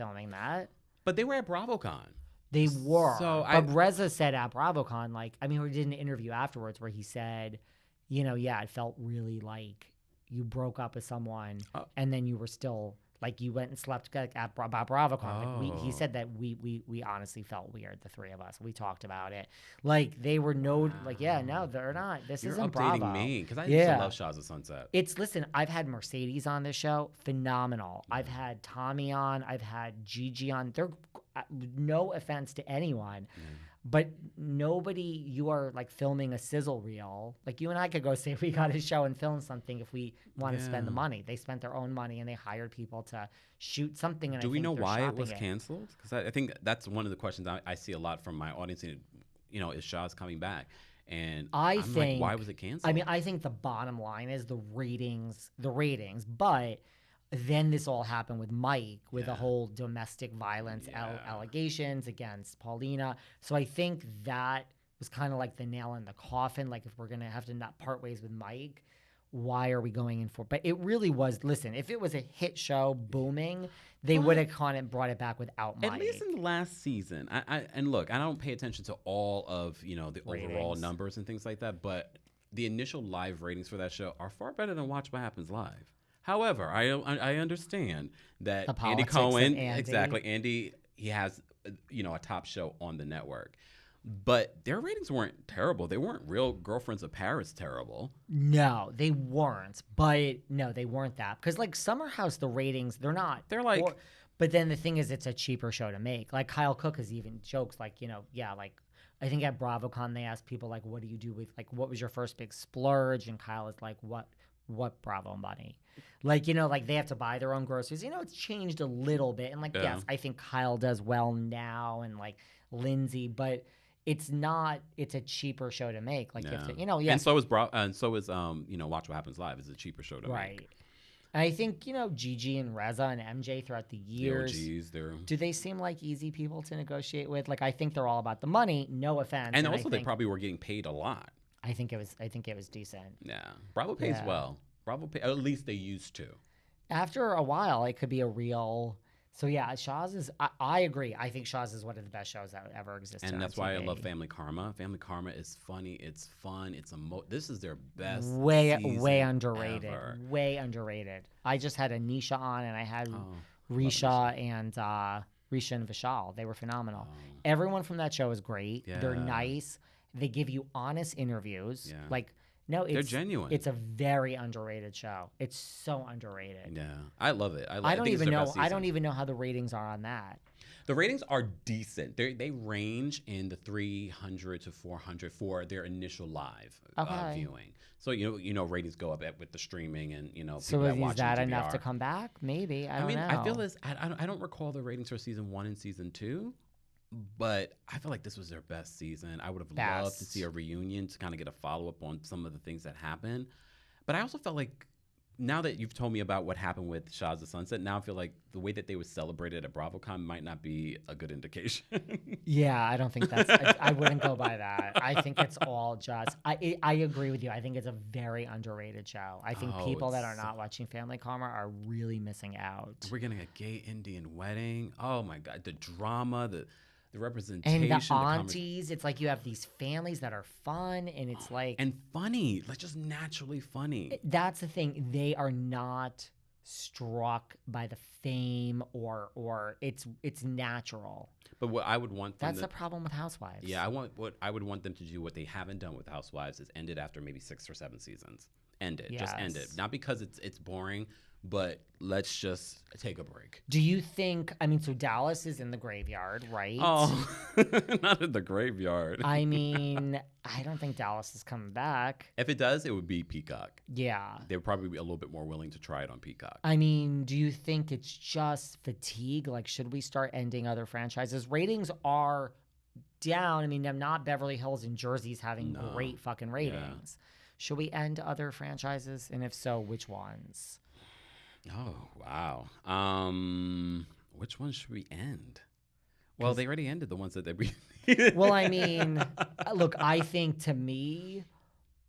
filming that. But they were at BravoCon. They were. So but Reza said at BravoCon, like, I mean, he did an interview afterwards where he said, you know, yeah, it felt really like you broke up with someone and then you were still, like, you went and slept at BravoCon. Like, he said that we honestly felt weird, the three of us. We talked about it. Like, they were like, yeah, no, they're not. This isn't Bravo. You're updating me because I used to love Shahs of Sunset. Listen, I've had Mercedes on this show. Phenomenal. I've had Tommy on. I've had Gigi on. They're no offense to anyone. But nobody, you are like filming a sizzle reel. Like you and I could go say we got a show and film something if we want to spend the money. They spent their own money and they hired people to shoot something. And Do we know why it was canceled? Because I think that's one of the questions I see a lot from my audience. You know, is Shah's coming back? And I'm like, why was it canceled? I mean, I think the bottom line is the ratings, but then this all happened with Mike, with the whole domestic violence allegations against Paulina. So I think that was kind of like the nail in the coffin. Like, if we're going to have to not part ways with Mike, why are we going in for? But it really was, listen, if it was a hit show booming, they would have kind of brought it back without Mike. At least in the last season. And look, I don't pay attention to all of, you know, the ratings, overall numbers and things like that. But the initial live ratings for that show are far better than Watch What Happens Live. However, I understand that Andy Cohen, Andy, he has, you know, a top show on the network. But their ratings weren't terrible. They weren't Real Girlfriends of Paris terrible. No, they weren't. But no, they weren't that. Because like Summer House, the ratings, they're not. They're like. But then the thing is, it's a cheaper show to make. Like Kyle Cook has even jokes like, you know, yeah, like I think at BravoCon they asked people like, what do you do with, like, what was your first big splurge? And Kyle is like, what Bravo money? Like, you know, like they have to buy their own groceries. You know, it's changed a little bit. And like, yes, I think Kyle does well now and like Lindsay, but it's a cheaper show to make. Like, you have to, you know, And so is you know, Watch What Happens Live is a cheaper show to make. Right. And I think, you know, Gigi and Reza and MJ throughout the years, do they seem like easy people to negotiate with? Like, I think they're all about the money. No offense. And also they probably were getting paid a lot. I think it was decent. Yeah. Bravo pays well. At least they used to. After a while, it could be a real. So yeah, Shahs is. I agree. I think Shahs is one of the best shows that ever existed. And that's why I love Family Karma. Family Karma is funny. It's fun. This is their best. Way underrated. Ever. Way underrated. I just had Anisha on, and I had Risha and Vishal. They were phenomenal. Everyone from that show is great. Yeah. They're nice. They give you honest interviews. Yeah. Like. No, they're genuine. It's a very underrated show. It's so underrated. Yeah, I love it. I don't even know how the ratings are on that. The ratings are decent. They range in the 300 to 400 for their initial live viewing. So you know ratings go up with the streaming and you know. So is that enough to come back? Maybe I don't know. I feel I don't recall the ratings for season 1 and season 2. But I feel like this was their best season. I would have loved to see a reunion to kind of get a follow-up on some of the things that happened. But I also felt like, now that you've told me about what happened with Shahs of Sunset, now I feel like the way that they were celebrated at BravoCon might not be a good indication. Yeah, I don't think that's... I wouldn't go by that. I think it's all just... I agree with you. I think it's a very underrated show. I think people that are not watching Family Karma are really missing out. We're getting a gay Indian wedding. Oh, my God. The drama, the representation. And the aunties, it's like you have these families that are fun, and it's like... And funny, like just naturally funny. That's the thing. They are not struck by the fame or it's natural. But what I would want them That's the problem with Housewives. Yeah, what I would want them to do, what they haven't done with Housewives, is end it after maybe 6 or 7 seasons. End it. Yes. Just end it. Not because it's boring, but let's just take a break. Do you think, I mean, so Dallas is in the graveyard, right? Oh, not in the graveyard. I mean, I don't think Dallas is coming back. If it does, it would be Peacock. Yeah. They would probably be a little bit more willing to try it on Peacock. I mean, do you think it's just fatigue? Like, should we start ending other franchises? Ratings are down. I mean, I'm not Beverly Hills and Jersey's having great fucking ratings. Yeah. Should we end other franchises? And if so, which ones? Oh, wow. Which one should we end? Well, they already ended the ones that we... Well, I mean, look, I think to me,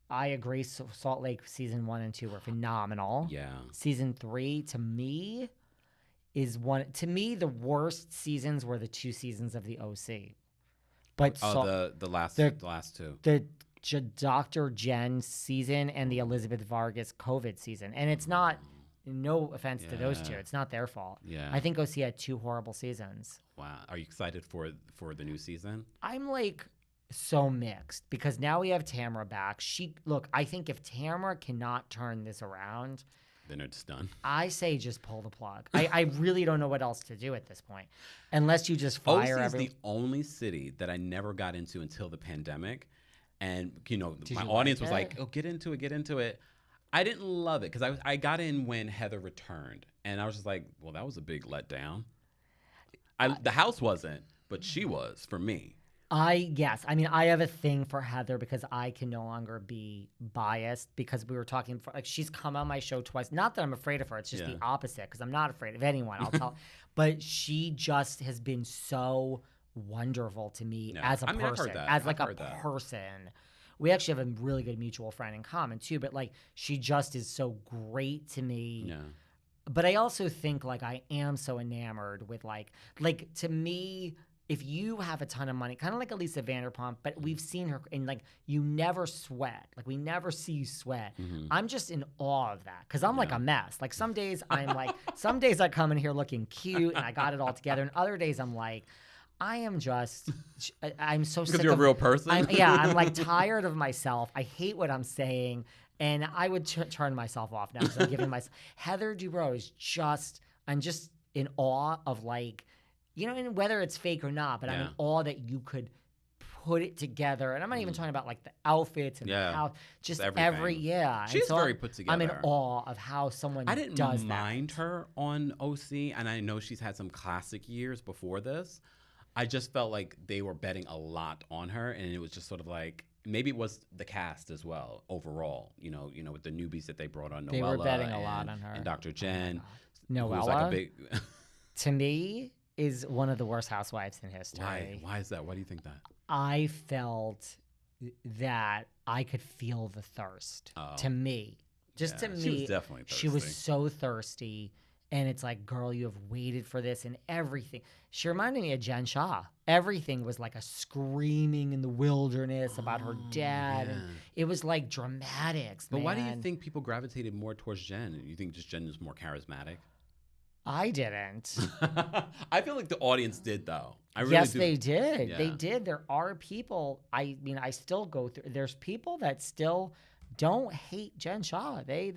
I agree. Salt Lake season 1 and 2 were phenomenal. Yeah. Season 3, to me, is one, to me, the worst seasons were the 2 seasons of the OC. But the last two. The Dr. Jen season and the Elizabeth Vargas COVID season. And it's not, no offense to those two, it's not their fault. Yeah. I think OC had 2 horrible seasons. Wow. Are you excited for the new season? I'm like so mixed because now we have Tamra back. I think if Tamra cannot turn this around, then it's done. I say just pull the plug. I really don't know what else to do at this point, unless you just fire OC is the only city that I never got into until the pandemic, and my audience was like, "Oh, get into it." I didn't love it because I got in when Heather returned, and I was just like, "Well, that was a big letdown." The house wasn't, but she was for me. Yes. I mean, I have a thing for Heather because I can no longer be biased because we were talking, she's come on my show twice. Not that I'm afraid of her. It's just the opposite because I'm not afraid of anyone. I'll tell. But she just has been so wonderful to me as a person. As like a person. We actually have a really good mutual friend in common too. But like, she just is so great to me. Yeah. But I also think like I am so enamored with like to me, if you have a ton of money, kind of like Elisa Vanderpump, but we've seen her and like you never sweat. Like we never see you sweat. Mm-hmm. I'm just in awe of that because I'm like a mess. Like some days I'm like, some days I come in here looking cute and I got it all together. And other days I'm like, I'm so sick. Because you're a real person? I'm like tired of myself. I hate what I'm saying. And I would turn myself off now because I'm giving myself. Heather Dubrow is I'm just in awe of like, and whether it's fake or not, but I'm in awe that you could put it together. And I'm not even talking about like the outfits and the house, just She's very put together. I'm in awe of how someone does that. I didn't mind her on OC, and I know she's had some classic years before this. I just felt like they were betting a lot on her, and it was just sort of like, maybe it was the cast as well overall. With the newbies that they brought on, Noella, they were betting a lot on her, and Dr. Jen. Noella, like to me, is one of the worst housewives in history. Why is that? Why do you think that? I felt that I could feel the thirst. To me, to me, she was definitely thirsty. She was so thirsty. And it's like, girl, you have waited for this and everything. She reminded me of Jen Shah. Everything was like a screaming in the wilderness about her dad. Yeah. And it was like dramatics. But why do you think people gravitated more towards Jen? You think just Jen is more charismatic? I didn't. I feel like the audience did, though. Yes, they did. Yeah. They did. There are people. I still go through. There's people that still don't hate Jen Shah. They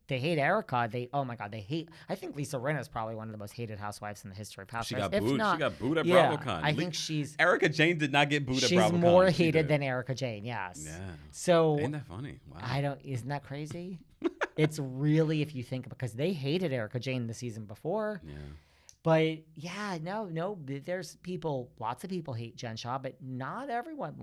hate Erica. Oh my God, they hate. I think Lisa Rinna is probably one of the most hated housewives in the history of Housewives. She got booed. She got booed at BravoCon. I think she's. Erica Jane did not get booed at BravoCon. She's more hated than Erica Jane. Yes. Yeah. So ain't that funny? Wow. Isn't that crazy? It's really, if you think, because they hated Erica Jane the season before. Yeah. But yeah, no, there's people. Lots of people hate Jen Shah, but not everyone.